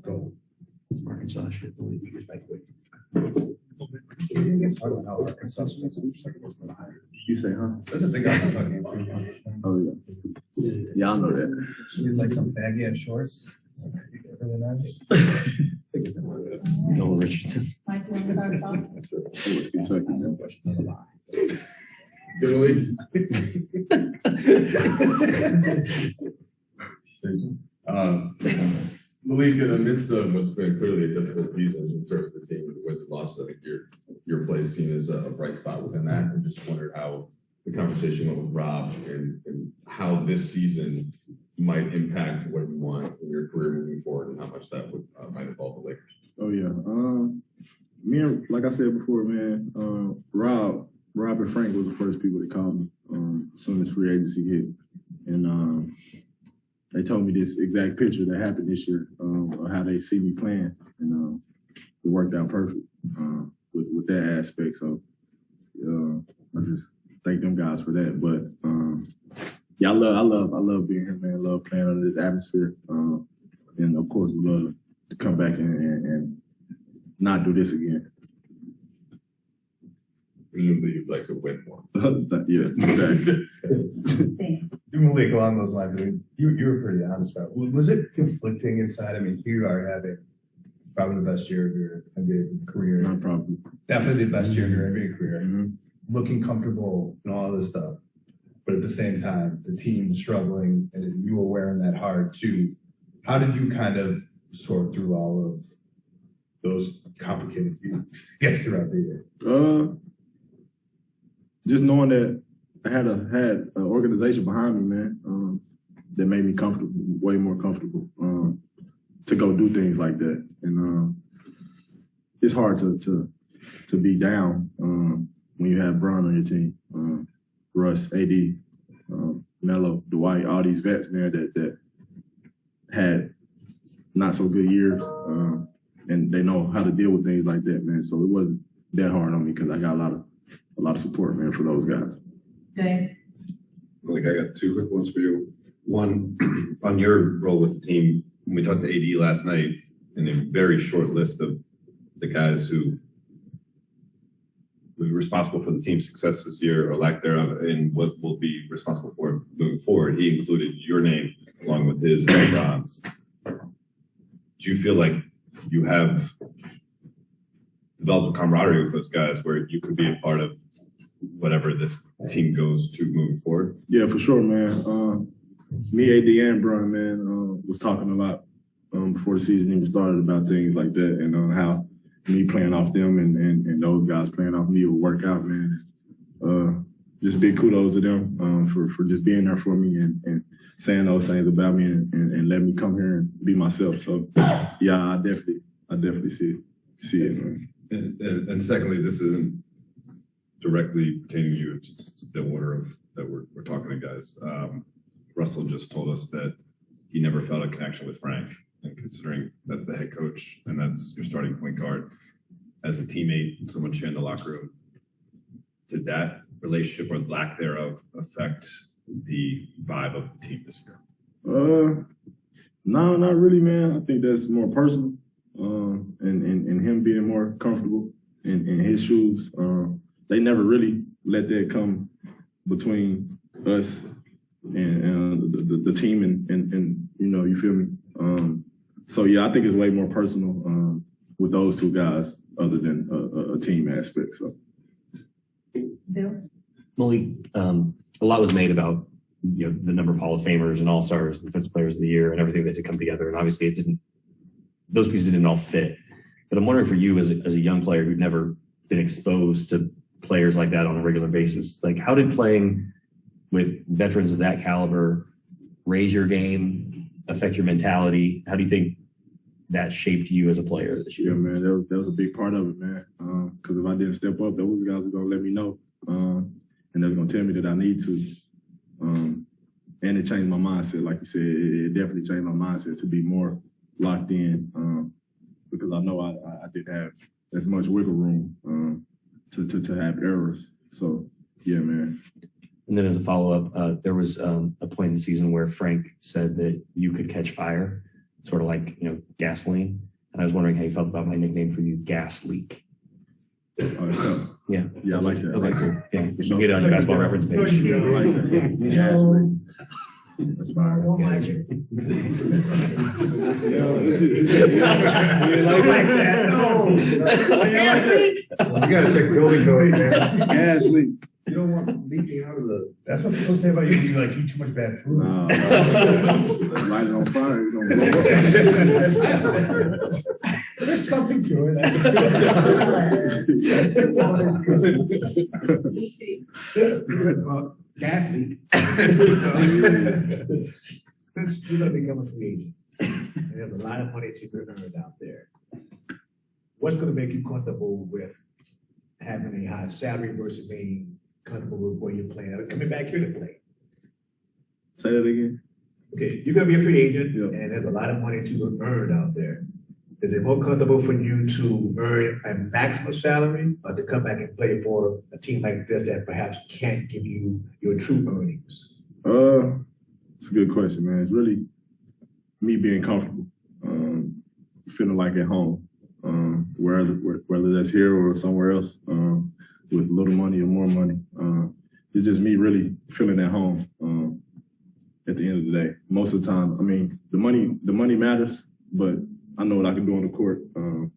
Go. It's Arkansas shit. You say, huh? That's a big guy talking about. Oh, yeah. Yeah, I know that. You need like some baggy ass shorts. Really nice. Nolan Richardson. Mike, you want to start us off? Billy. Malik, in the midst of what's been clearly a difficult season in terms of the team with the wins and losses, I think your play is seen as a bright spot within that. And just wondered how the conversation went with Rob and how this season might impact what you want in your career moving forward and how much that would might involve the Lakers. Oh, yeah. Me and, like I said before, man, Rob and Frank was the first people that called me as soon as free agency hit. And they told me this exact picture that happened this year of how they see me playing. And it worked out perfect with that aspect. So I just thank them guys for that. But yeah, I love being here, man. I love playing under this atmosphere. And of course, we love to come back and not do this again. Presumably you'd like to win more. Yeah, exactly. Malik, along those lines, I mean, you were pretty honest about it. Was it conflicting inside? I mean, here you are having probably the best year of your NBA career. Not probably. Definitely the best year of your NBA career. Looking comfortable and all this stuff. But at the same time, the team was struggling and you were wearing that hard too. How did you kind of sort through all of those complicated feelings throughout the year? Just knowing that I had an organization behind me, man, that made me comfortable, way more comfortable, to go do things like that. And it's hard to be down when you have Bron on your team, Russ, AD, Melo, Dwight, all these vets, man, that had not so good years, and they know how to deal with things like that, man. So it wasn't that hard on me because I got a lot of support, man, for those guys. Dave? Like, I got two quick ones for you. One, on your role with the team, when we talked to AD last night, in a very short list of the guys who was responsible for the team's success this year or lack thereof, and what will be responsible for moving forward, he included your name along with his and Bron's. Do you feel like you have developed a camaraderie with those guys where you could be a part of whatever this team goes to moving forward? Yeah, for sure, man. Me, AD, and Bron, man, was talking about before the season even started about things like that and how me playing off them and those guys playing off me would work out, man. Just big kudos to them for just being there for me and saying those things about me and letting me come here and be myself. So, yeah, I definitely see it, man. And secondly, this isn't directly pertaining to you, it's the order of that we're talking to guys. Russell just told us that he never felt a connection with Frank, and considering that's the head coach and that's your starting point guard, as a teammate, someone sharing the locker room, did that relationship or lack thereof affect the vibe of the team this year? No, not really, man. I think that's more personal, and him being more comfortable in his shoes. They never really let that come between us and the team and you know, you feel me? So yeah, I think it's way more personal with those two guys other than a team aspect. So, Bill? Malik, a lot was made about the number of Hall of Famers and All-Stars, Defensive Players of the Year, and everything that had to come together. And obviously, those pieces didn't all fit. But I'm wondering for you, as a young player who'd never been exposed to players like that on a regular basis, like how did playing with veterans of that caliber raise your game, affect your mentality? How do you think that shaped you as a player this year? Yeah, man, that was a big part of it, man. Because if I didn't step up, those guys were gonna let me know, and they were gonna tell me that I need to. And it changed my mindset, like you said. It definitely changed my mindset to be more locked in, because I know I didn't have as much wiggle room to have errors. So yeah, man. And then as a follow-up, there was a point in the season where Frank said that you could catch fire, sort of like, gasoline. And I was wondering how you felt about my nickname for you, Gas Leak. Oh, it's tough. Yeah. Yeah, I like that. Okay, cool. Yeah, you should get it on your basketball reference page. I like that. Yeah, that's fine. You like that? No. You gotta check building code, man. Gas leak. You don't want leaking out of the. That's what people say about you. You like eat too much bad food. Nah, light it on fire. You don't blow up. There's something to it. Gas leak. Since you're gonna become a free agent, and there's a lot of money to be earned out there, what's gonna make you comfortable with having a high salary versus being comfortable with where you're playing, coming back here to play? Say that again. Okay, you're gonna be a free agent, Yep. and there's a lot of money to be earned out there. Is it more comfortable for you to earn a maximum salary or to come back and play for a team like this that perhaps can't give you your true earnings? It's a good question, man. It's really me being comfortable, feeling like at home, whether that's here or somewhere else, with little money or more money. It's just me really feeling at home. At the end of the day, most of the time, I mean, the money matters, but I know what I can do on the court, and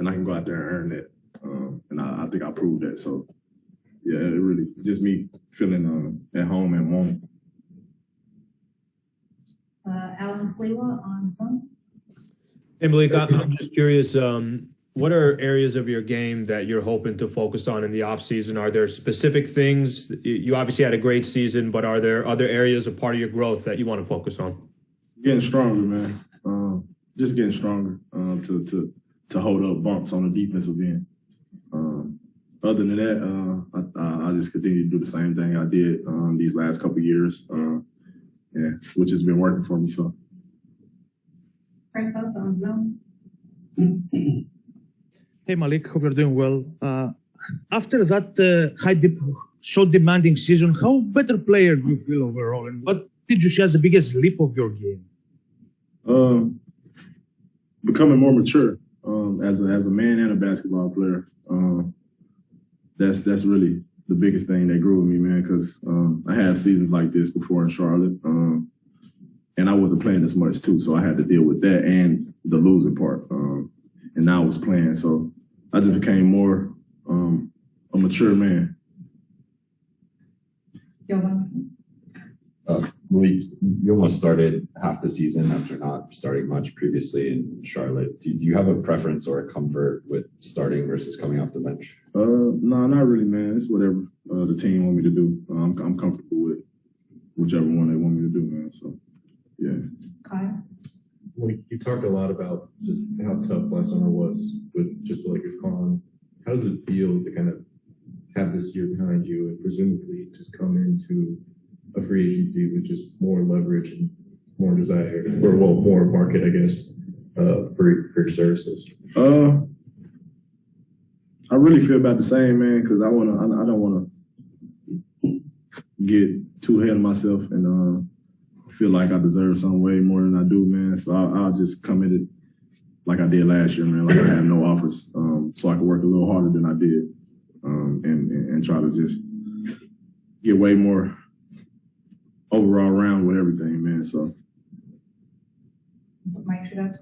I can go out there and earn that. And I think I proved that. So, yeah, it really just me feeling at home and wanting. Alan Sliwa on Sun. Hey, Malik, I'm just curious, what are areas of your game that you're hoping to focus on in the offseason? Are there specific things? You obviously had a great season, but are there other areas of part of your growth that you want to focus on? Getting stronger, man. Just getting stronger to hold up bumps on the defensive end. Other than that, I just continue to do the same thing I did these last couple of years, which has been working for me. So, Chris House on Zoom. Hey Malik, hope you're doing well. After that so demanding season, how better player do you feel overall, and what did you see as the biggest leap of your game? Becoming more mature as a man and a basketball player. That's really the biggest thing that grew with me, man. Because I had seasons like this before in Charlotte, and I wasn't playing as much too, so I had to deal with that and the losing part. And now I was playing, so I just became more a mature man. Malik, you almost started half the season after not starting much previously in Charlotte. Do you have a preference or a comfort with starting versus coming off the bench? No, not really, man. It's whatever the team want me to do. I'm comfortable with whichever one they want me to do, man. So, yeah. Kyle. Well, you talked a lot about just how tough last summer was with just the Lakers calling. How does it feel to kind of have this year behind you and presumably just come into a free agency with just more leverage and more desire, or more market, I guess, for your services? I really feel about the same, man, because I don't want to get too ahead of myself and feel like I deserve some way more than I do, man. So I'll just come in it like I did last year, man. Like I had no offers, so I could work a little harder than I did, and try to just get way more overall round with everything, man. So, Mike Shadot.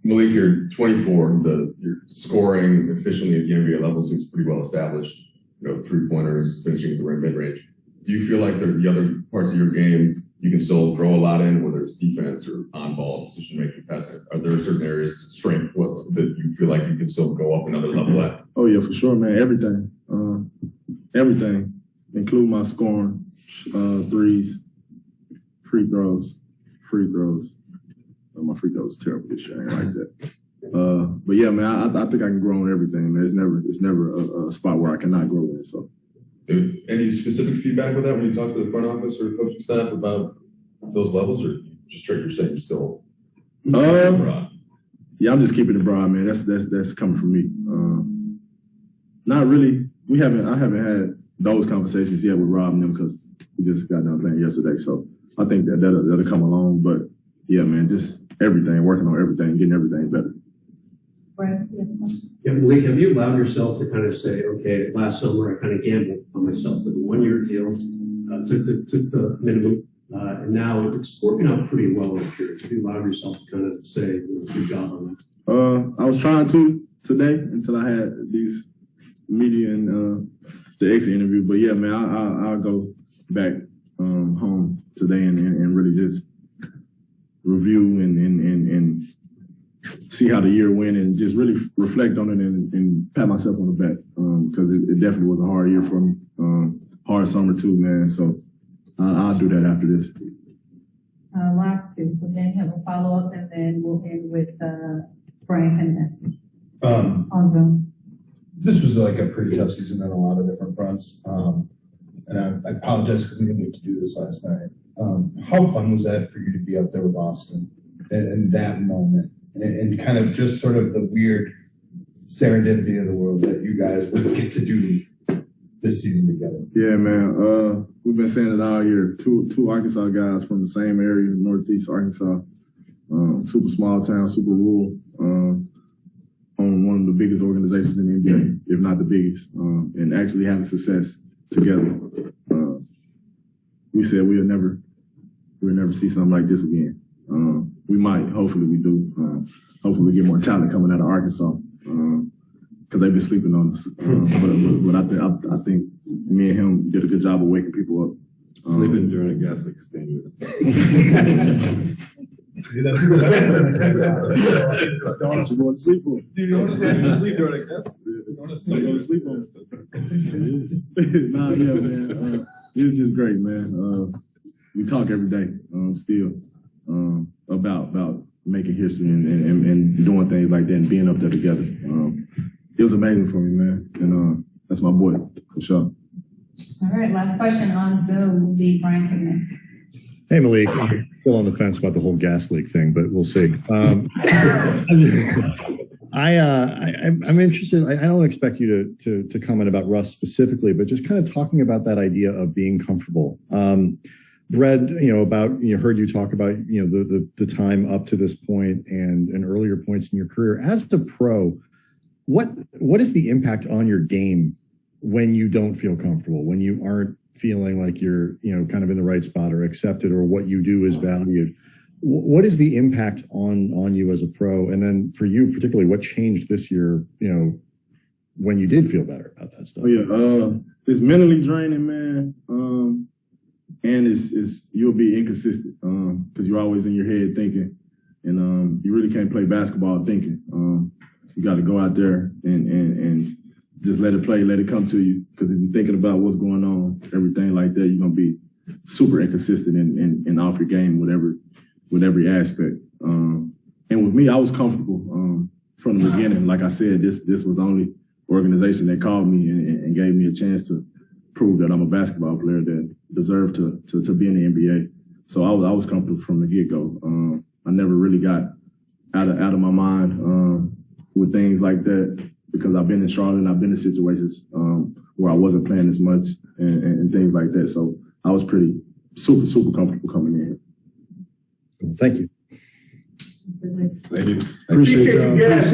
Malik, you're 24. Your scoring efficiently at the NBA level seems pretty well established. 3-pointers, finishing at the rim, mid-range. Do you feel like the other parts of your game you can still grow a lot in, whether it's defense or on-ball decision-making, passing? Are there certain areas of strength that you feel like you can still go up another level at? Oh yeah, for sure, man. Everything, including my scoring, threes, free throws. My free throws are terrible this year. I ain't like that. But yeah, man, I think I can grow on everything, man. It's never a spot where I cannot grow in. So, any specific feedback with that when you talk to the front office or coaching staff about those levels, or just straight you're saying you're still broad? Yeah, I'm just keeping it broad, man. That's coming from me. Not really. I haven't had those conversations yet with Rob and them because we just got done playing yesterday. So I think that'll come along. But yeah, man, just everything, working on everything, getting everything better. Bryce, you have a question? Yeah, Malik, have you allowed yourself to kind of say, okay, last summer I kind of gambled on myself with a 1-year deal, took the minimum, and now it's working out pretty well in period. Have you allowed yourself to kind of say, good job on that? I was trying to today until I had these media and the exit interview. But yeah, man, I'll go back home today and really just review and see how the year went and just really reflect on it and pat myself on the back because it definitely was a hard year for me. Hard summer too, man. So I'll do that after this. Last two, so then have a follow-up and then we'll end with Brian Hennessy on Zoom. This was like a pretty tough season on a lot of different fronts. And I apologize because we didn't get to do this last night. How fun was that for you to be up there with Austin and that moment and kind of just sort of the weird serendipity of the world that you guys would get to do this season together? Yeah, man. We've been saying it all year. Two Arkansas guys from the same area, Northeast Arkansas. Super small town, super rural. On one of the biggest organizations in the NBA, if not the biggest, and actually having success together. We said we'll never see something like this again. We might, hopefully we do. Hopefully we get more talent coming out of Arkansas because they've been sleeping on us. But I think me and him did a good job of waking people up. Sleeping during a gas leak extinguisher. Don't want to sleep on. Dude, you want to sleep during a gas? Don't want to sleep on. Nah, yeah, man. It was just great, man. We talk every day, still, about making history and doing things like that and being up there together. It was amazing for me, man. And that's my boy, for sure. All right, last question on Zoom will be Brian Hennessy. Hey, Malik, I'm still on the fence about the whole gas leak thing, but we'll see. I'm interested. I don't expect you to comment about Russ specifically, but just kind of talking about that idea of being comfortable. Read, heard you talk about, the time up to this point and earlier points in your career. As a pro, what is the impact on your game when you don't feel comfortable, when you aren't feeling like you're, kind of in the right spot or accepted or what you do is valued? What is the impact on you as a pro? And then for you particularly, what changed this year, when you did feel better about that stuff? Oh, yeah. It's mentally draining, man. And it's you'll be inconsistent because you're always in your head thinking. And you really can't play basketball thinking. You got to go out there and just let it play, let it come to you. Because if you're thinking about what's going on, everything like that, you're going to be super inconsistent and off your game with every aspect. And with me, I was comfortable from the beginning. Like I said, this was the only organization that called me and gave me a chance to prove that I'm a basketball player that deserved to be in the NBA. So I was comfortable from the get-go. I never really got out of my mind with things like that because I've been in Charlotte and I've been in situations where I wasn't playing as much and things like that. So I was pretty super comfortable coming in. Thank you. Thank you. Appreciate y'all. Yes,